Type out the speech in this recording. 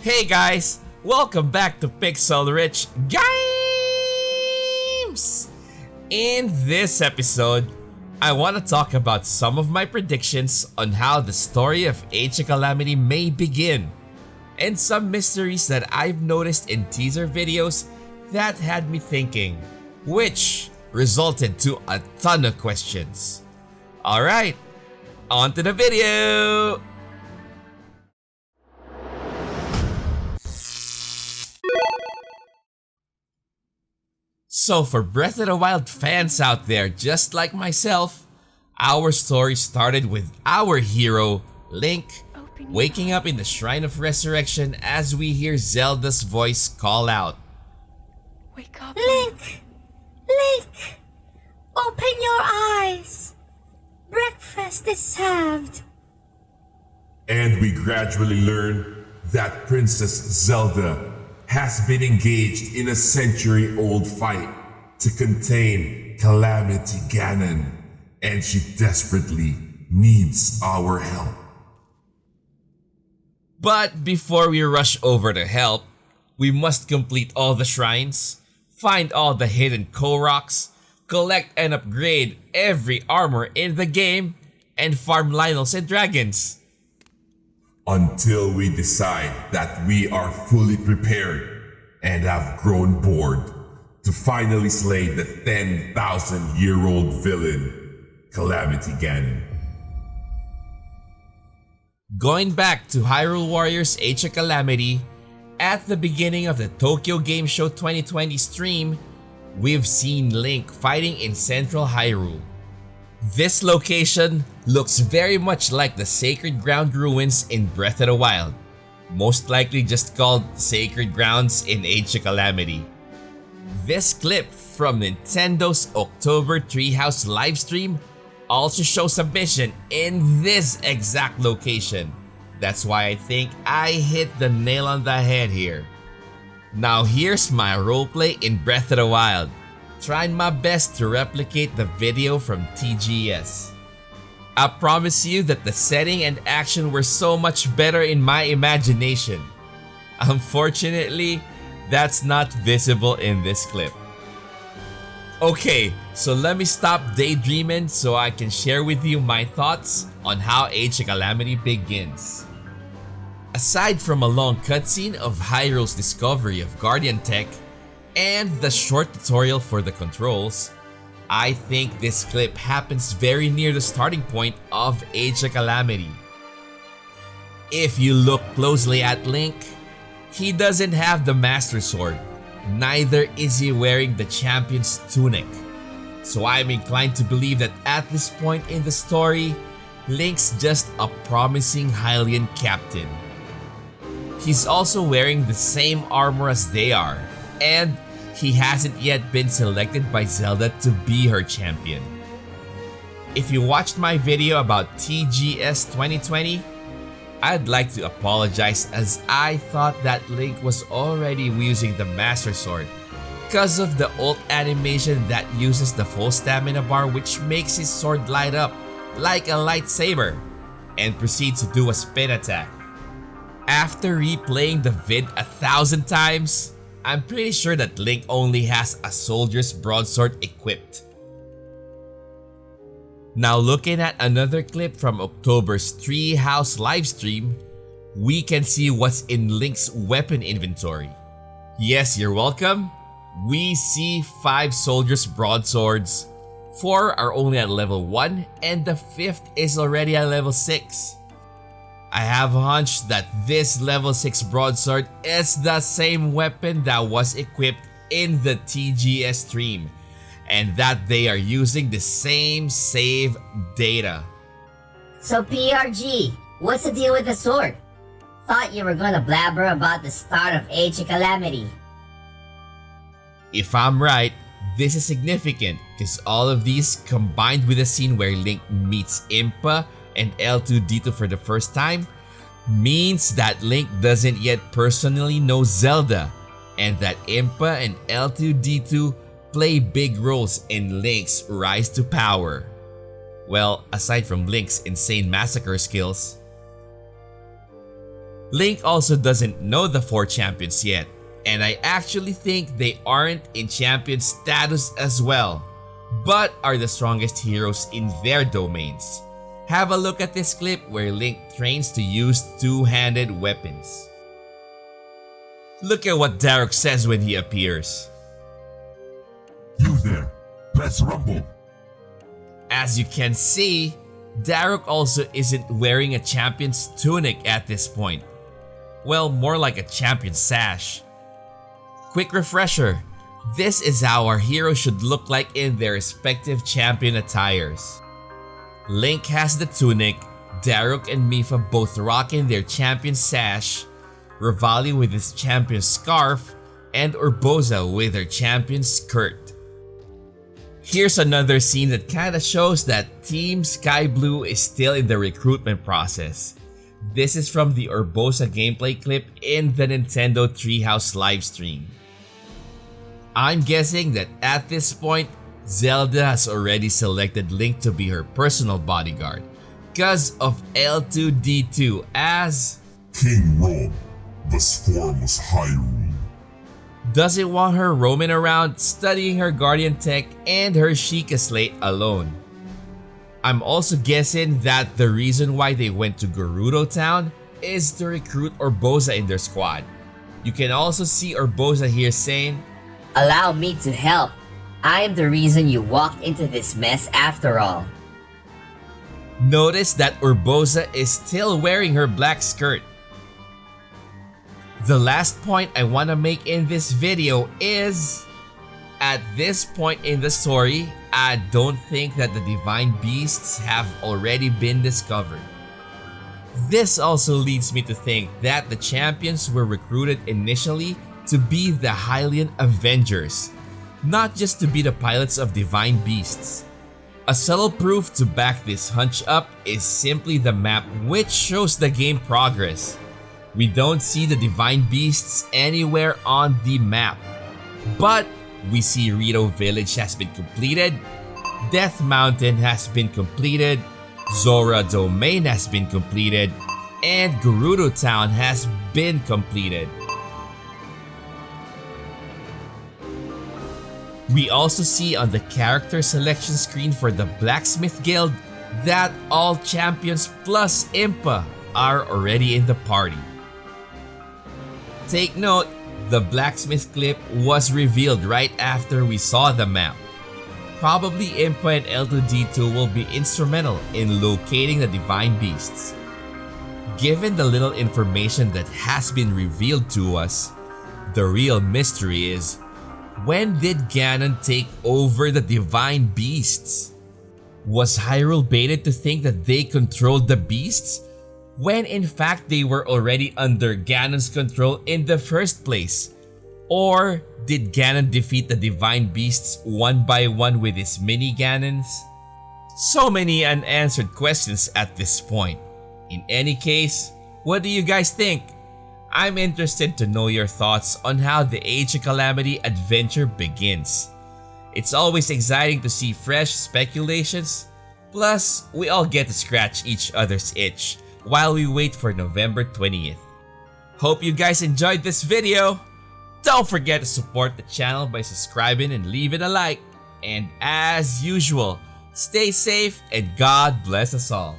Hey guys, welcome back to Pixel Rich Games! In this episode, I want to talk about some of my predictions on how the story of Age of Calamity may begin, and some mysteries that I've noticed in teaser videos that had me thinking, which resulted to a ton of questions. Alright, on to the video! So for Breath of the Wild fans out there just like myself, our story started with our hero, Link, waking up in the Shrine of Resurrection as we hear Zelda's voice call out. Wake up. Link! Link! Open your eyes! Breakfast is served! And we gradually learn that Princess Zelda has been engaged in a century-old fight to contain Calamity Ganon, and she desperately needs our help. But before we rush over to help, we must complete all the shrines, find all the hidden Koroks, collect and upgrade every armor in the game, and farm Lynels and dragons. Until we decide that we are fully prepared and have grown bored to finally slay the 10,000-year-old villain, Calamity Ganon. Going back to Hyrule Warriors Age of Calamity, at the beginning of the Tokyo Game Show 2020 stream, we've seen Link fighting in central Hyrule. This location looks very much like the Sacred Ground ruins in Breath of the Wild, most likely just called Sacred Grounds in Age of Calamity. This clip from Nintendo's October Treehouse livestream also shows a mission in this exact location. That's why I think I hit the nail on the head here. Now here's my roleplay in Breath of the Wild, trying my best to replicate the video from TGS. I promise you that the setting and action were so much better in my imagination. Unfortunately, that's not visible in this clip. Okay, so let me stop daydreaming so I can share with you my thoughts on how Age of Calamity begins. Aside from a long cutscene of Hyrule's discovery of Guardian Tech and the short tutorial for the controls, I think this clip happens very near the starting point of Age of Calamity. If you look closely at Link, he doesn't have the Master Sword, neither is he wearing the Champion's tunic. So I'm inclined to believe that at this point in the story, Link's just a promising Hylian captain. He's also wearing the same armor as they are, and he hasn't yet been selected by Zelda to be her champion. If you watched my video about TGS 2020, I'd like to apologize as I thought that Link was already using the Master Sword because of the ult animation that uses the full stamina bar, which makes his sword light up like a lightsaber and proceeds to do a spin attack. After replaying the vid 1,000 times, I'm pretty sure that Link only has a soldier's broadsword equipped. Now looking at another clip from October's Treehouse livestream, we can see what's in Link's weapon inventory. Yes, you're welcome. We see 5 soldier's broadswords, 4 are only at level 1 and the 5th is already at level 6. I have a hunch that this level 6 broadsword is the same weapon that was equipped in the TGS stream, and that they are using the same save data. So PRG, what's the deal with the sword? Thought you were gonna blabber about the start of Age of Calamity. If I'm right, this is significant because all of these combined with a scene where Link meets Impa and L2D2 for the first time means that Link doesn't yet personally know Zelda, and that Impa and L2D2 play big roles in Link's rise to power. Well, aside from Link's insane massacre skills. Link also doesn't know the 4 champions yet, and I actually think they aren't in champion status as well, but are the strongest heroes in their domains. Have a look at this clip where Link trains to use two-handed weapons. Look at what Daruk says when he appears. You there, let's rumble. As you can see, Daruk also isn't wearing a champion's tunic at this point. Well, more like a champion sash. Quick refresher, this is how our heroes should look like in their respective champion attires. Link has the tunic, Daruk and Mipha both rocking their champion sash, Revali with his champion scarf, and Urbosa with her champion skirt. Here's another scene that kinda shows that Team Sky Blue is still in the recruitment process. This is from the Urbosa gameplay clip in the Nintendo Treehouse livestream. I'm guessing that at this point, Zelda has already selected Link to be her personal bodyguard because of L2D2 as King Rome, thus formless Hyrule. doesn't want her roaming around studying her Guardian tech and her Sheikah Slate alone. I'm also guessing that the reason why they went to Gerudo Town is to recruit Urbosa in their squad. You can also see Urbosa here saying, Allow me to help. I am the reason you walked into this mess after all. Notice that Urbosa is still wearing her black skirt. The last point I want to make in this video is, at this point in the story, I don't think that the divine beasts have already been discovered. This also leads me to think that the champions were recruited initially to be the Hylian Avengers, not just to be the pilots of divine beasts. A subtle proof to back this hunch up is simply the map, which shows the game progress. We don't see the divine beasts anywhere on the map, but we see Rito Village has been completed, Death Mountain has been completed, Zora Domain has been completed, and Gerudo Town has been completed. We also see on the character selection screen for the Blacksmith Guild that all champions plus Impa are already in the party. Take note, the Blacksmith clip was revealed right after we saw the map. Probably Impa and L2D2 will be instrumental in locating the divine beasts. Given the little information that has been revealed to us, the real mystery is, when did Ganon take over the divine beasts? Was Hyrule baited to think that they controlled the beasts, when in fact they were already under Ganon's control in the first place? Or did Ganon defeat the divine beasts one by one with his mini Ganons? So many unanswered questions at this point. In any case, what do you guys think? I'm interested to know your thoughts on how the Age of Calamity adventure begins. It's always exciting to see fresh speculations, plus we all get to scratch each other's itch while we wait for November 20th. Hope you guys enjoyed this video. Don't forget to support the channel by subscribing and leaving a like. And as usual, stay safe and God bless us all.